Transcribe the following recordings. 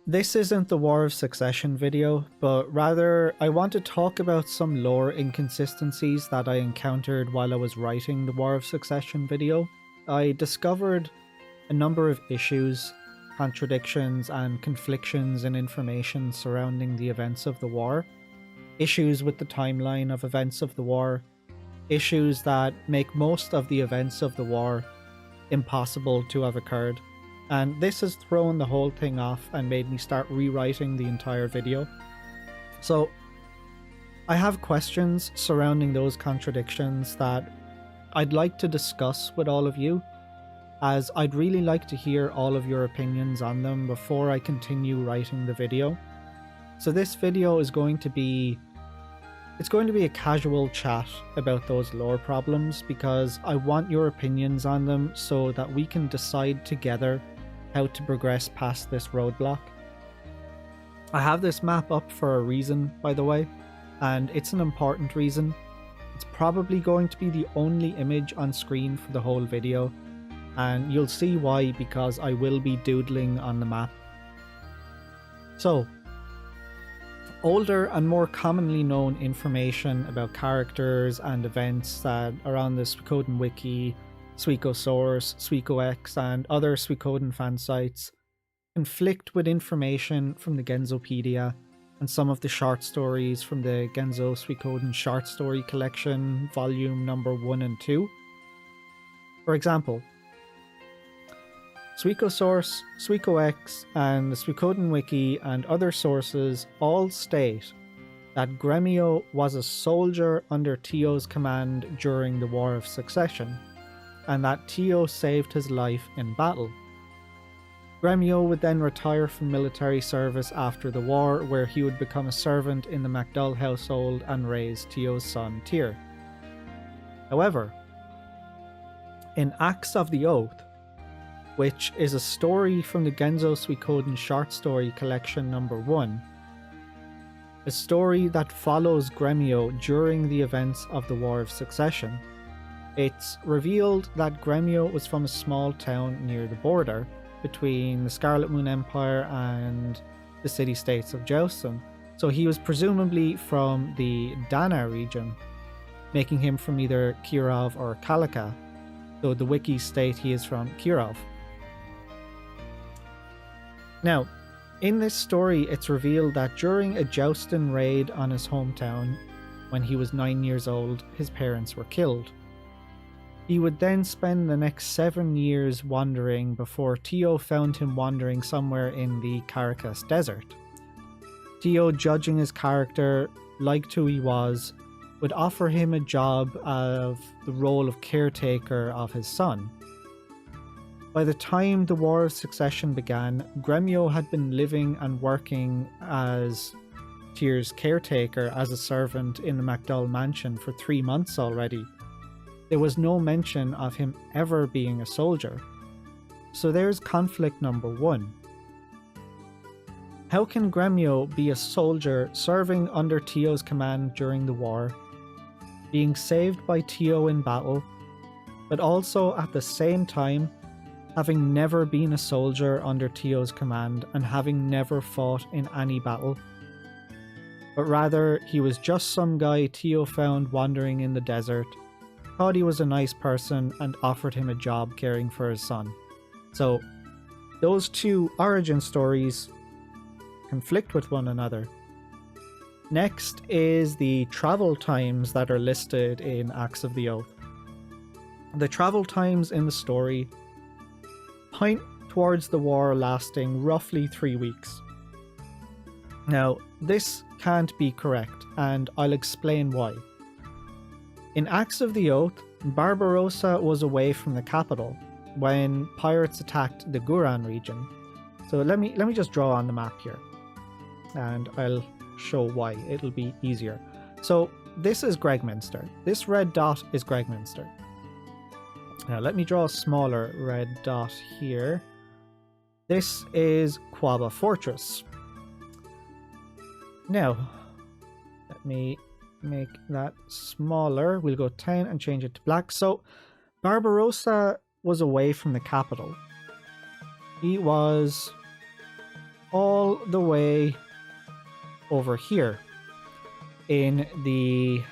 This isn't the War of Succession video, but rather I want to talk about some lore inconsistencies that I encountered while I was writing the War of Succession video. I discovered a number of issues, contradictions, and conflictions in information surrounding the events of the war, issues with the timeline of events of the war, issues that make most of the events of the war impossible to have occurred. And this has thrown the whole thing off and made me start rewriting the entire video. So I have questions surrounding those contradictions that I'd like to discuss with all of you, as I'd really like to hear all of your opinions on them before I continue writing the video. So this video is going to be a casual chat about those lore problems, because I want your opinions on them so that we can decide together how to progress past this roadblock. I have this map up for a reason, by the way, and it's an important reason. It's probably going to be the only image on screen for the whole video, and you'll see why, because I will be doodling on the map. So, older and more commonly known information about characters and events that are on the Suikoden wiki, Suikosource, Suikox, and other Suikoden fan sites conflict with information from the Genzopedia and some of the short stories from the Genzo Suikoden Short Story Collection, volume number 1 and 2. For example, Suikosource, Suikox, and the Suikoden wiki and other sources all state that Gremio was a soldier under Tio's command during the War of Succession, and that Tio saved his life in battle. Gremio would then retire from military service after the war, where he would become a servant in the MacDull household and raise Tio's son Tyr. However, in Axe of the Oath, which is a story from the Genzo Suikoden Short Story Collection number 1, a story that follows Gremio during the events of the War of Succession, it's revealed that Gremio was from a small town near the border between the Scarlet Moon Empire and the city-states of Joustin, so he was presumably from the Dana region, making him from either Kirov or Kalika, though the wikis state he is from Kirov. Now, in this story, it's revealed that during a Joustin raid on his hometown, when he was 9 years old, his parents were killed. He would then spend the next 7 years wandering before Tio found him wandering somewhere in the Caracas desert. Tio, judging his character, liked who he was, would offer him a job of the role of caretaker of his son. By the time the War of Succession began, Gremio had been living and working as Tyr's caretaker as a servant in the MacDull mansion for 3 months already. There was no mention of him ever being a soldier. So there's conflict number 1. How can Gremio be a soldier serving under Tio's command during the war, being saved by Tio in battle, but also at the same time having never been a soldier under Tio's command and having never fought in any battle? But rather, he was just some guy Tio found wandering in the desert, thought he was a nice person, and offered him a job caring for his son. So, those two origin stories conflict with one another. Next is the travel times that are listed in Axe of the Oath. The travel times in the story point towards the war lasting roughly 3 weeks. Now, this can't be correct, and I'll explain why. In Axe of the Oath, Barbarossa was away from the capital when pirates attacked the Guran region. So let me just draw on the map here, and I'll show why. It'll be easier. So this is Gregminster. This red dot is Gregminster. Now let me draw a smaller red dot here. This is Quaba Fortress. Now, let me make that smaller. We'll go 10 and change it to black. So Barbarossa was away from the capital. He was all the way over here in the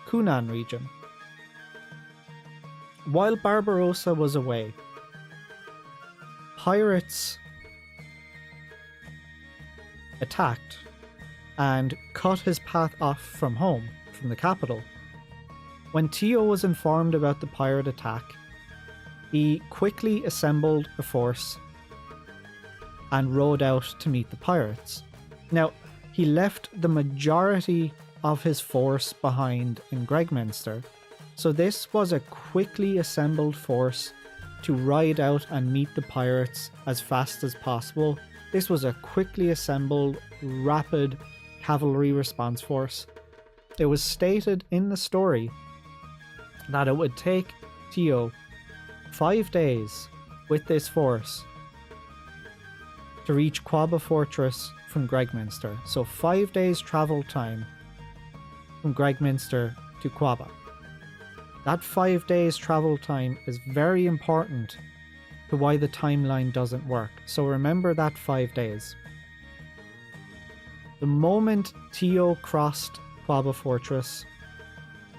Kunan region. While Barbarossa was away, pirates attacked and cut his path off from home, from the capital. When Tio was informed about the pirate attack, he quickly assembled a force and rode out to meet the pirates. Now, he left the majority of his force behind in Gregminster, so this was a quickly assembled force to ride out and meet the pirates as fast as possible. This was a quickly assembled, rapid cavalry response force. It was stated in the story that it would take Tio 5 days with this force to reach Quaba Fortress from Gregminster. So 5 days travel time from Gregminster to Quaba. That 5 days travel time is very important to why the timeline doesn't work. So remember that 5 days. The moment Tio crossed Quaba Fortress,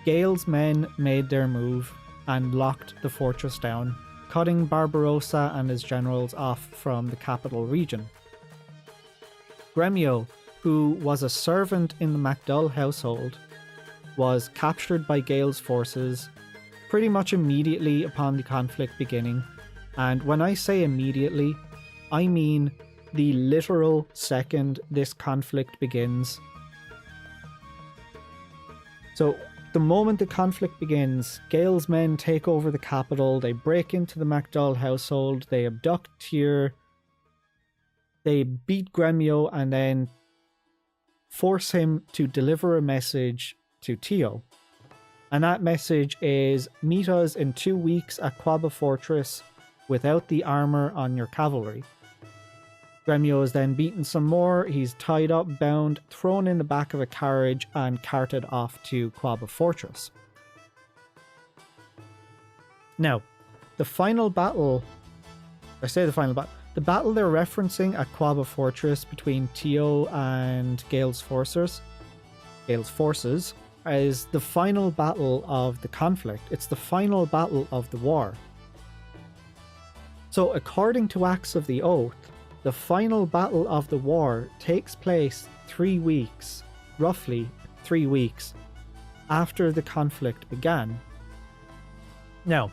Gale's men made their move and locked the fortress down, cutting Barbarossa and his generals off from the capital region. Gremio, who was a servant in the MacDull household, was captured by Gale's forces pretty much immediately upon the conflict beginning. And when I say immediately, I mean the literal second this conflict begins. So the moment the conflict begins, Gale's men take over the capital, they break into the MacDull household, they abduct Tyr, they beat Gremio, and then force him to deliver a message to Tio. And that message is, meet us in 2 weeks at Quaba Fortress without the armor on your cavalry. Gremio is then beaten some more, he's tied up, bound, thrown in the back of a carriage and carted off to Quaba Fortress. Now, the final battle, the battle they're referencing at Quaba Fortress between Tio and Gale's forces is the final battle of the conflict. It's the final battle of the war. So according to Acts of the Oath, the final battle of the war takes place 3 weeks, roughly 3 weeks, after the conflict began. Now,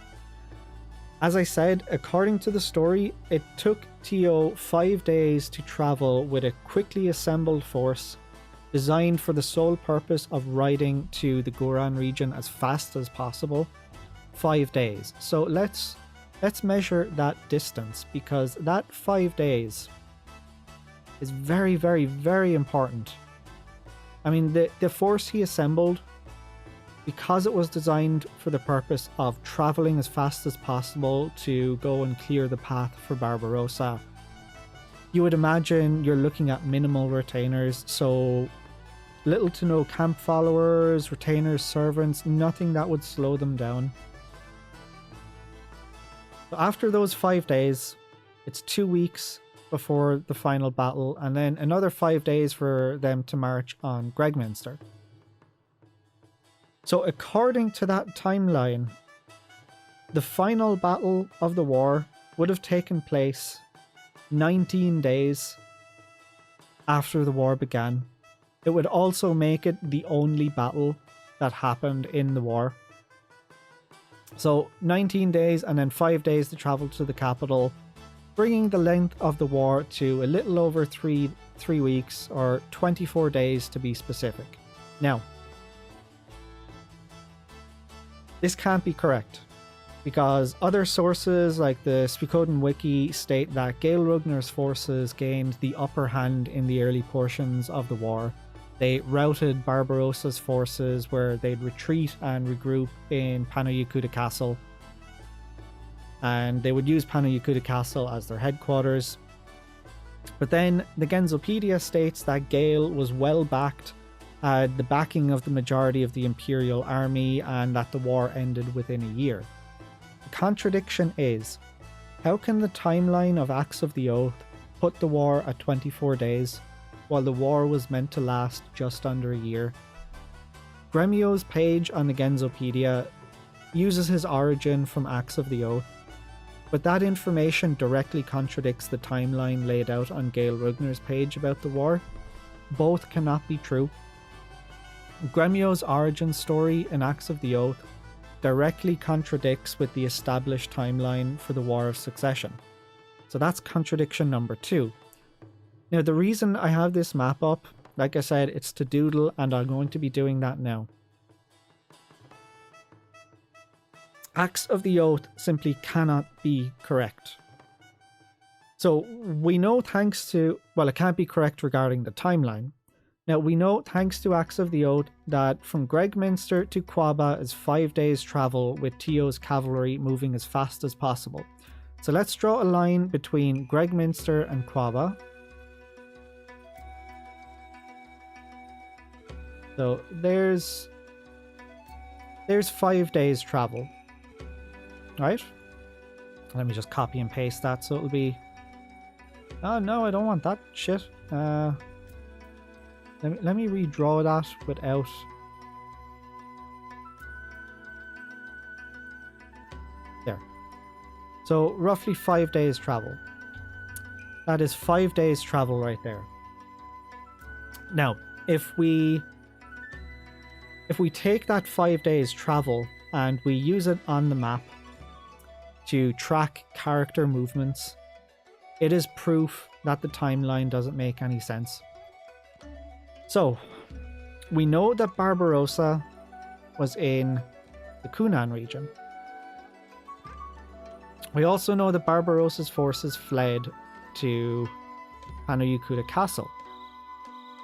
as I said, according to the story, it took Tio 5 days to travel with a quickly assembled force designed for the sole purpose of riding to the Goran region as fast as possible. 5 days. So let's measure that distance, because that 5 days is very, very, very important. I mean, the force he assembled, because it was designed for the purpose of traveling as fast as possible to go and clear the path for Barbarossa, you would imagine you're looking at minimal retainers, so little to no camp followers, retainers, servants, nothing that would slow them down. So after those 5 days, it's 2 weeks before the final battle, and then another 5 days for them to march on Gregminster. So according to that timeline, the final battle of the war would have taken place 19 days after the war began. It would also make it the only battle that happened in the war. So 19 days and then 5 days to travel to the capital, bringing the length of the war to a little over three weeks, or 24 days to be specific. Now, this can't be correct, because other sources like the Suikoden wiki state that Gale Rugnar's forces gained the upper hand in the early portions of the war. They routed Barbarossa's forces, where they'd retreat and regroup in Panoyakuta Castle, and they would use Panoyakuta Castle as their headquarters. But then the Genzopedia states that Gale was well backed, had the backing of the majority of the Imperial Army, and that the war ended within a year. The contradiction is, how can the timeline of Acts of the Oath put the war at 24 days, while the war was meant to last just under a year. Gremio's page on the Genzopedia uses his origin from Axe of the Oath, but that information directly contradicts the timeline laid out on Gail Rugner's page about the war. Both cannot be true. Gremio's origin story in Axe of the Oath directly contradicts with the established timeline for the War of Succession. So that's contradiction number 2. Now, the reason I have this map up, like I said, it's to doodle, and I'm going to be doing that now. Axe of the Oath simply cannot be correct. So we know thanks to, well, it can't be correct regarding the timeline. Now we know thanks to Axe of the Oath that from Gregminster to Quaba is 5 days travel with Tio's cavalry moving as fast as possible. So let's draw a line between Gregminster and Quaba. So there's 5 days travel. Right? Let me just copy and paste that so it'll be... Oh no, I don't want that shit. Let me redraw that without... There. So roughly 5 days travel. That is 5 days travel right there. Now, if we take that 5 days travel and we use it on the map to track character movements, it is proof that the timeline doesn't make any sense. So, we know that Barbarossa was in the Kunan region. We also know that Barbarossa's forces fled to Panoyukuta Castle.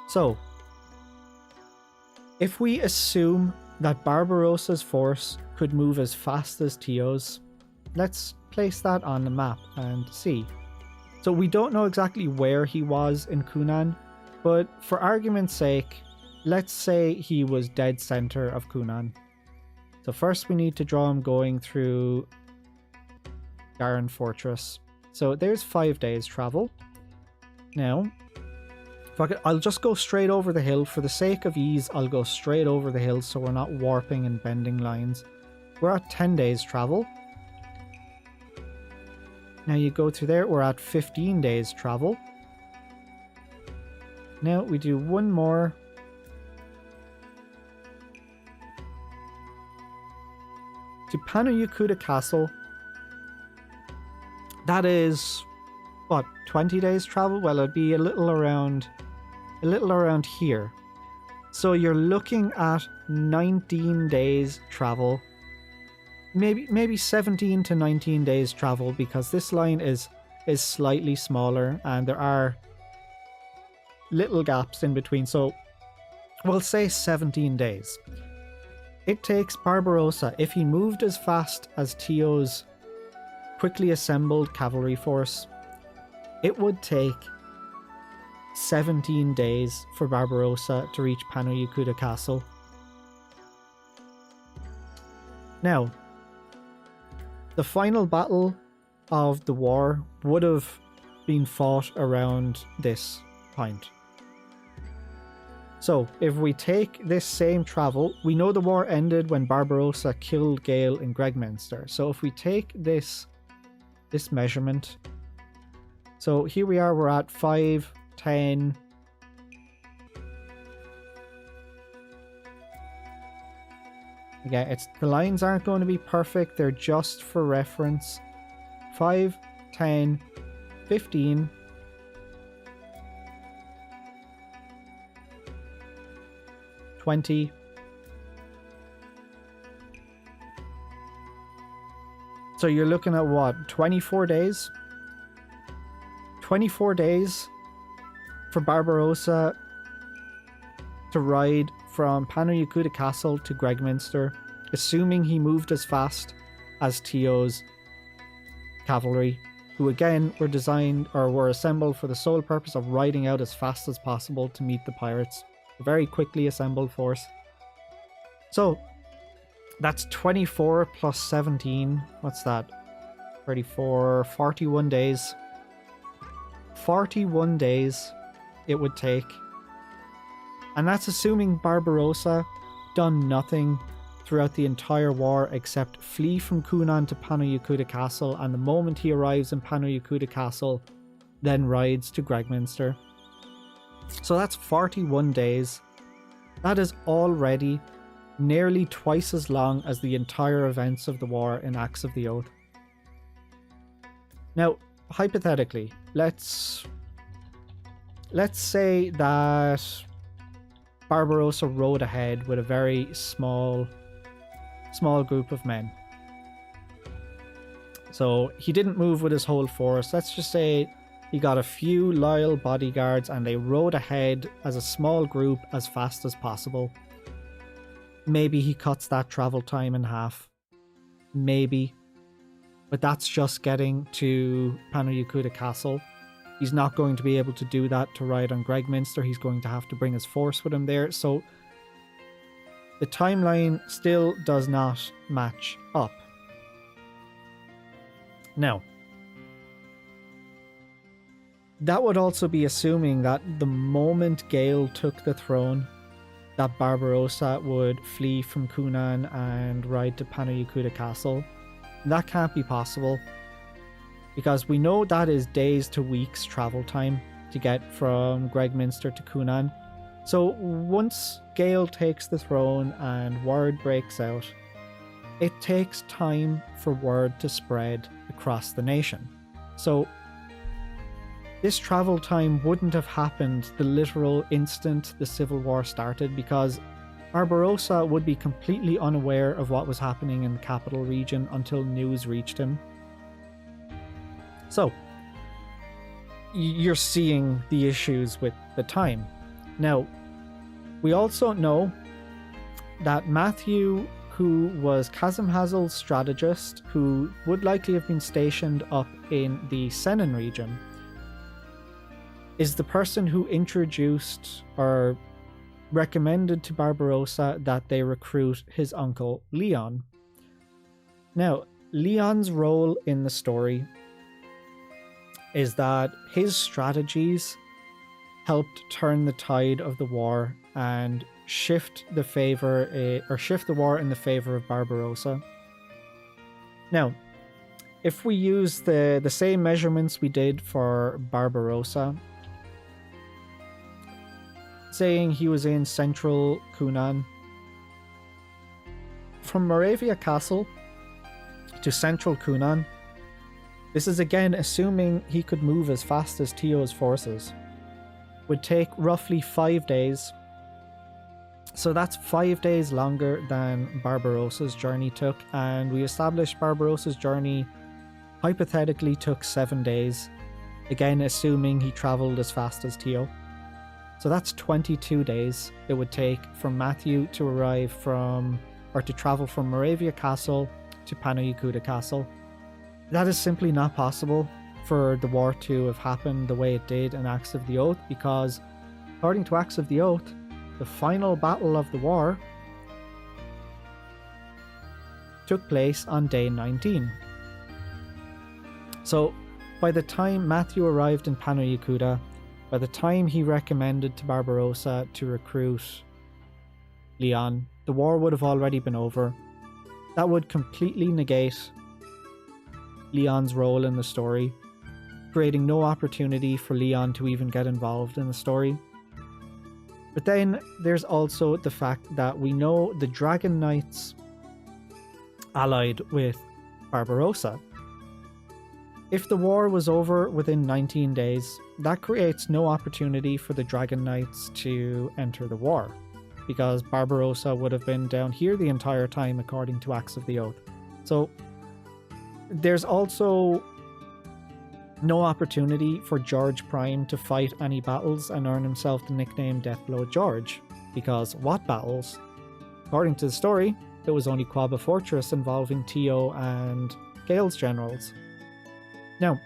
So, if we assume that Barbarossa's force could move as fast as Tio's, let's place that on the map and see. So we don't know exactly where he was in Kunan, but for argument's sake, let's say he was dead center of Kunan. So first we need to draw him going through Garan Fortress. So there's 5 days travel. Now, I'll just go straight over the hill. For the sake of ease, I'll go straight over the hill so we're not warping and bending lines. We're at 10 days travel. Now you go through there, we're at 15 days travel. Now we do one more. To Panoyukuta Castle. That is, what, 20 days travel? Well, it'd be a little around here. So you're looking at 19 days travel. Maybe 17 to 19 days travel, because this line is slightly smaller and there are little gaps in between. So we'll say 17 days. It takes Barbarossa, if he moved as fast as Tio's quickly assembled cavalry force, it would take 17 days for Barbarossa to reach Panoyukuta Castle. Now, the final battle of the war would have been fought around this point. So, if we take this same travel, we know the war ended when Barbarossa killed Gael in Gregminster. So if we take this measurement, so here we are, we're at 5, 10... Again, the lines aren't going to be perfect, they're just for reference. 5, 10, 15, 20. So you're looking at what, 24 days? 24 days for Barbarossa to ride from Panoyukuta Castle to Gregminster, assuming he moved as fast as Tio's cavalry, who again were designed or were assembled for the sole purpose of riding out as fast as possible to meet the pirates. A very quickly assembled force. So that's 24 plus 17. What's that? 34, 41 days. 41 days it would take. And that's assuming Barbarossa done nothing throughout the entire war except flee from Kunan to Pano-Yakuta Castle, and the moment he arrives in Pano-Yakuta Castle, then rides to Gregminster. So that's 41 days. That is already nearly twice as long as the entire events of the war in Axe of the Oath. Now, hypothetically, let's say that Barbarossa rode ahead with a very small group of men. So he didn't move with his whole force. Let's just say he got a few loyal bodyguards and they rode ahead as a small group as fast as possible. Maybe he cuts that travel time in half. Maybe. But that's just getting to Pano-Yakuta Castle. He's not going to be able to do that to ride on Gregminster. He's going to have to bring his force with him there. So the timeline still does not match up. Now, that would also be assuming that the moment Gale took the throne, that Barbarossa would flee from Kunan and ride to Pano-Yakuta Castle. That can't be possible, because we know that is days to weeks travel time to get from Gregminster to Kunan. So once Gale takes the throne and word breaks out, it takes time for word to spread across the nation. So this travel time wouldn't have happened the literal instant the civil war started, because Barbarossa would be completely unaware of what was happening in the capital region until news reached him. So you're seeing the issues with the time. Now, we also know that Matthew, who was Kazim Hazel's strategist, who would likely have been stationed up in the Senan region, is the person who introduced or recommended to Barbarossa that they recruit his uncle Leon. Now, Leon's role in the story is that his strategies helped turn the tide of the war and shift the war in the favor of Barbarossa. Now, if we use the same measurements we did for Barbarossa, saying he was in central Kunan, from Moravia Castle to central Kunan, this is again assuming he could move as fast as Tio's forces, would take roughly 5 days. So that's 5 days longer than Barbarossa's journey took, and we established Barbarossa's journey hypothetically took 7 days, again assuming he travelled as fast as Tio. So that's 22 days it would take for Matthew to to travel from Moravia Castle to Pano-Yakuta Castle. That is simply not possible for the war to have happened the way it did in Axe of the Oath, because according to Axe of the Oath, the final battle of the war took place on day 19. So by the time Matthew arrived in Pano-Yakuta, by the time he recommended to Barbarossa to recruit Leon, the war would have already been over. That would completely negate Leon's role in the story, creating no opportunity for Leon to even get involved in the story. But then there's also the fact that we know the Dragon Knights allied with Barbarossa. If the war was over within 19 days, that creates no opportunity for the Dragon Knights to enter the war, because Barbarossa would have been down here the entire time according to Axe of the Oath. So there's also no opportunity for George Prime to fight any battles and earn himself the nickname Deathblow George, because what battles? According to the story, it was only Quaba Fortress involving Tio and Gale's generals. Now,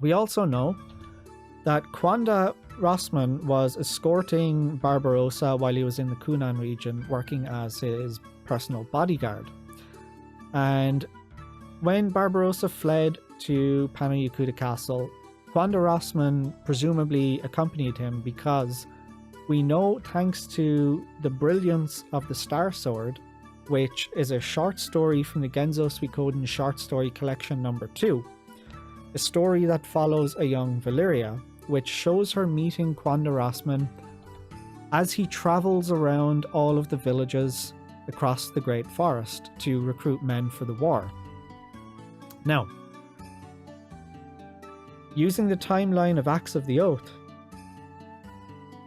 we also know that Kwanda Rossman was escorting Barbarossa while he was in the Kunan region, working as his personal bodyguard. And when Barbarossa fled to Pano-Yakuta Castle, Quanda Rossman presumably accompanied him because we know, thanks to the brilliance of the Star Sword, which is a short story from the Genzo Suikoden short story collection number 2, a story that follows a young Valeria, which shows her meeting Quanda Rossman as he travels around all of the villages across the Great Forest to recruit men for the war. Now, using the timeline of Acts of the Oath,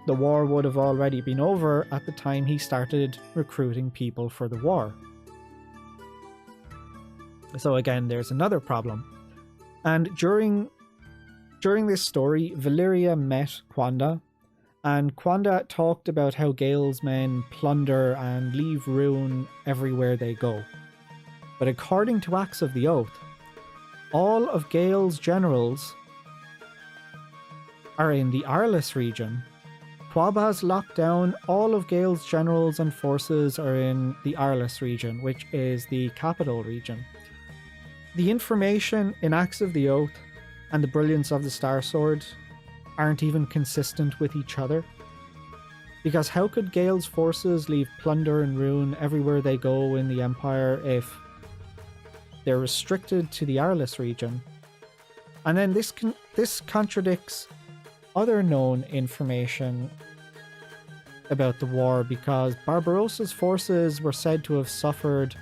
the war would have already been over at the time he started recruiting people for the war. So again, there's another problem. And during this story, Valeria met Quanda, and Quanda talked about how Gale's men plunder and leave ruin everywhere they go. But according to Acts of the Oath, all of Gale's generals are in the Arliss region. Quaba has locked down all of Gale's generals and forces are in the Arliss region, which is the capital region. The information in Acts of the Oath and the brilliance of the Star Sword aren't even consistent with each other. Because how could Gale's forces leave plunder and ruin everywhere they go in the Empire if they're restricted to the Arliss region? And then this contradicts other known information about the war, because Barbarossa's forces were said to have suffered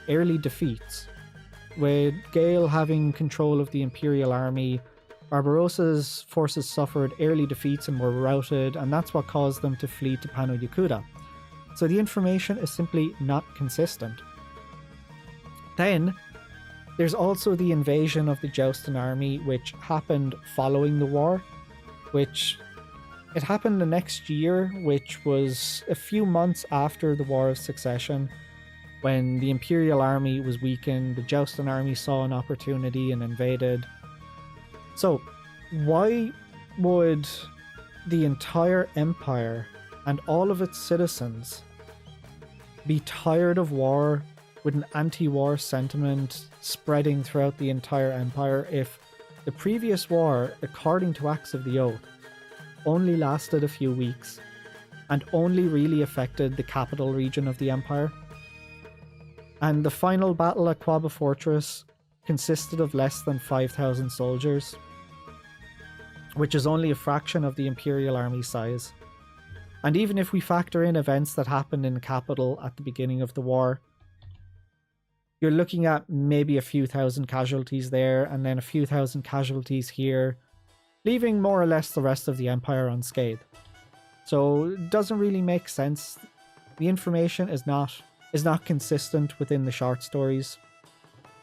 early defeats. With Gale having control of the Imperial Army, Barbarossa's forces suffered early defeats and were routed, and that's what caused them to flee to Pano Yakuda. So the information is simply not consistent. Then, there's also the invasion of the Joustin army, which happened following the war, which it happened the next year, which was a few months after the War of Succession. When the Imperial army was weakened, the Joustin army saw an opportunity and invaded. So, why would the entire Empire and all of its citizens be tired of war, with an anti-war sentiment spreading throughout the entire Empire, if the previous war, according to Acts of the Oath, only lasted a few weeks and only really affected the capital region of the Empire? And the final battle at Quaba Fortress consisted of less than 5,000 soldiers, which is only a fraction of the Imperial army size. And even if we factor in events that happened in the capital at the beginning of the war, you're looking at maybe a few thousand casualties there, and then a few thousand casualties here, leaving more or less the rest of the Empire unscathed. So it doesn't really make sense. The information is not consistent within the short stories.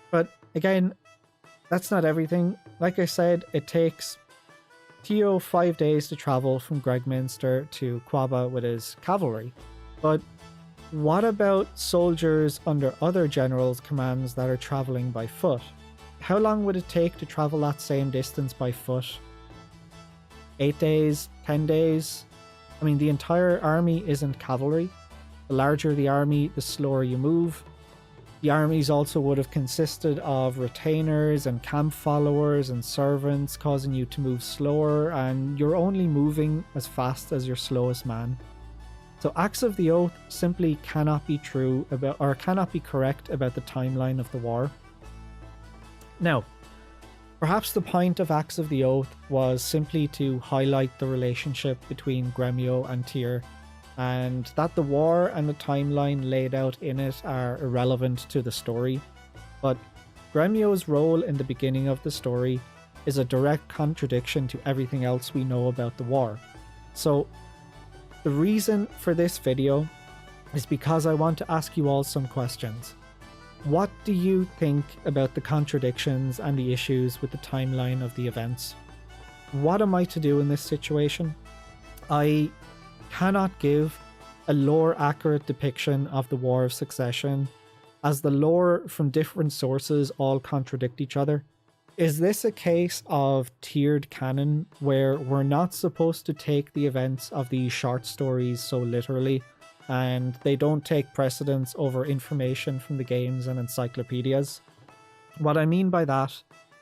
But again, that's not everything. Like I said, it takes Tio 5 days to travel from Gregminster to Quaba with his cavalry. But what about soldiers under other generals' commands that are traveling by foot? How long would it take to travel that same distance by foot? 8 days? 10 days? I mean, the entire army isn't cavalry. The larger the army, the slower you move. The armies also would have consisted of retainers and camp followers and servants, causing you to move slower, and you're only moving as fast as your slowest man. So Acts of the Oath simply cannot be true about, or cannot be correct about the timeline of the war. Now, perhaps the point of Acts of the Oath was simply to highlight the relationship between Gremio and Tyr, and that the war and the timeline laid out in it are irrelevant to the story. But Gremio's role in the beginning of the story is a direct contradiction to everything else we know about the war. So the reason for this video is because I want to ask you all some questions. What do you think about the contradictions and the issues with the timeline of the events? What am I to do in this situation? I cannot give a lore-accurate depiction of the War of Succession, as the lore from different sources all contradict each other. Is this a case of tiered canon, where we're not supposed to take the events of these short stories so literally, and they don't take precedence over information from the games and encyclopedias? What I mean by that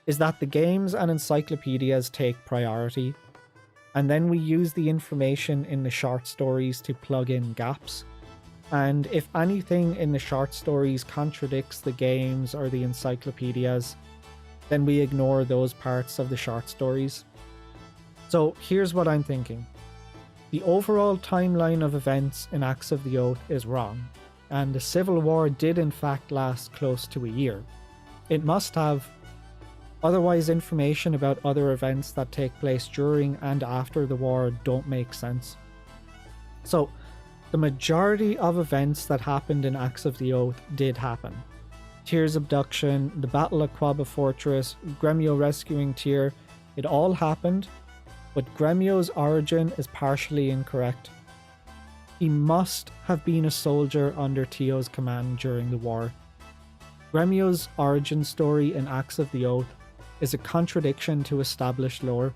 is that the games and encyclopedias take priority, and then we use the information in the short stories to plug in gaps. And if anything in the short stories contradicts the games or the encyclopedias, then we ignore those parts of the short stories. So here's what I'm thinking. The overall timeline of events in Acts of the Oath is wrong, and the Civil War did in fact last close to a year. It must have. Otherwise, information about other events that take place during and after the war don't make sense. So, the majority of events that happened in Acts of the Oath did happen. Tyr's abduction, the Battle of Quaba Fortress, Gremio rescuing Tyr, it all happened, but Gremio's origin is partially incorrect. He must have been a soldier under Tio's command during the war. Gremio's origin story in Acts of the Oath is a contradiction to established lore.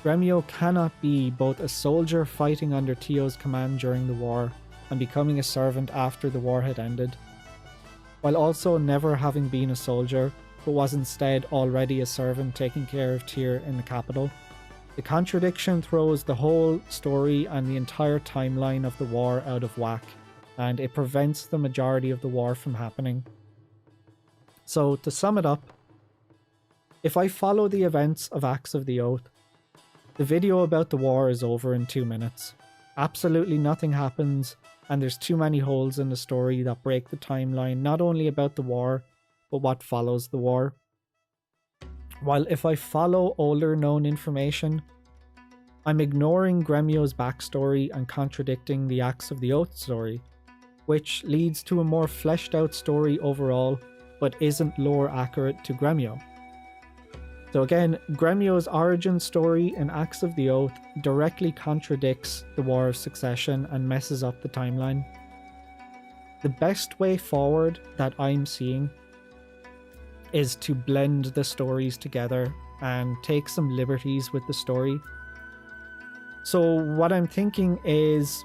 Gremio cannot be both a soldier fighting under Tio's command during the war and becoming a servant after the war had ended, while also never having been a soldier, but was instead already a servant taking care of Tyr in the capital. The contradiction throws the whole story and the entire timeline of the war out of whack, and it prevents the majority of the war from happening. So, to sum it up, if I follow the events of Acts of the Oath, the video about the war is over in 2 minutes. Absolutely nothing happens, and there's too many holes in the story that break the timeline not only about the war, but what follows the war. While if I follow older known information, I'm ignoring Gremio's backstory and contradicting the Acts of the Oath story, which leads to a more fleshed out story overall, but isn't lore accurate to Gremio. So again, Gremio's origin story in Acts of the Oath directly contradicts the War of Succession and messes up the timeline. The best way forward that I'm seeing is to blend the stories together and take some liberties with the story. So what I'm thinking is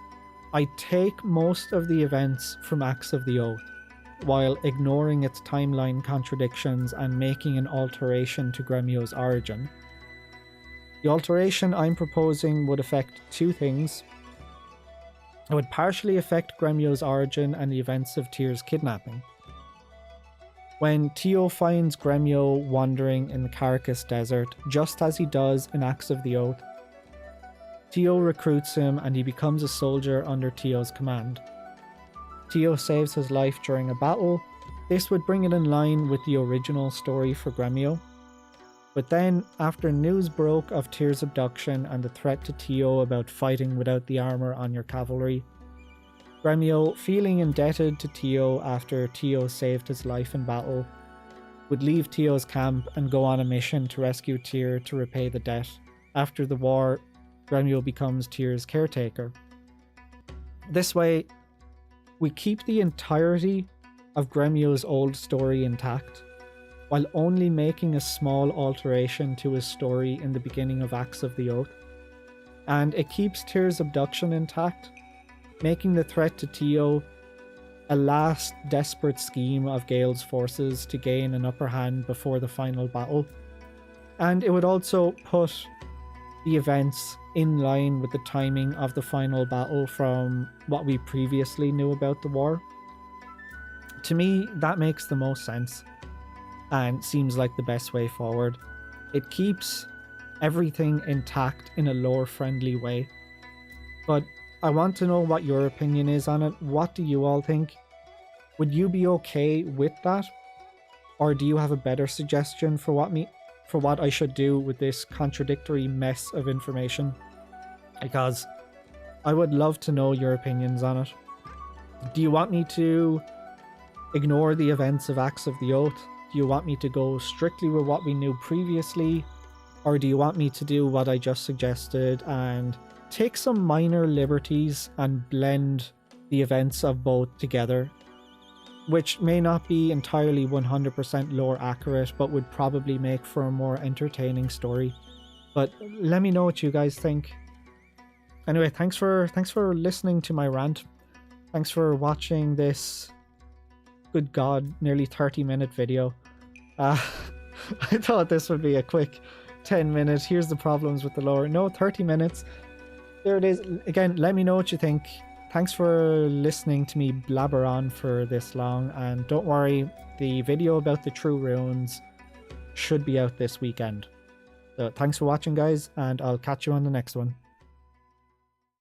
I take most of the events from Acts of the Oath, while ignoring its timeline contradictions and making an alteration to Gremio's origin. The alteration I'm proposing would affect two things. It would partially affect Gremio's origin and the events of Tyr's kidnapping. When Tio finds Gremio wandering in the Caracas Desert, just as he does in Acts of the Oath, Tio recruits him and he becomes a soldier under Tio's command. Tio saves his life during a battle. This would bring it in line with the original story for Gremio. But then, after news broke of Tyr's abduction and the threat to Tio about fighting without the armor on your cavalry, Gremio, feeling indebted to Tio after Tio saved his life in battle, would leave Tio's camp and go on a mission to rescue Tyr to repay the debt. After the war, Gremio becomes Tyr's caretaker. This way, we keep the entirety of Gremio's old story intact, while only making a small alteration to his story in the beginning of Acts of the Oath. And it keeps Tyr's abduction intact, making the threat to Tio a last desperate scheme of Gale's forces to gain an upper hand before the final battle. And it would also put the events in line with the timing of the final battle from what we previously knew about the war. To me, that makes the most sense and seems like the best way forward. It keeps everything intact in a lore-friendly way. But I want to know what your opinion is on it. What do you all think? Would you be okay with that? Or do you have a better suggestion for what I should do with this contradictory mess of information? Because I would love to know your opinions on it. Do you want me to ignore the events of Acts of the Oath? Do you want me to go strictly with what we knew previously? Or do you want me to do what I just suggested and take some minor liberties and blend the events of both together, which may not be entirely 100% lore accurate, but would probably make for a more entertaining story? But let me know what you guys think. Anyway, thanks for listening to my rant. Thanks for watching this, good God, nearly 30-minute video. I thought this would be a quick 10-minute, here's the problems with the lore. No, 30 minutes. There it is. Again, let me know what you think. Thanks for listening to me blabber on for this long, and don't worry, the video about the true runes should be out this weekend. So thanks for watching, guys, and I'll catch you on the next one.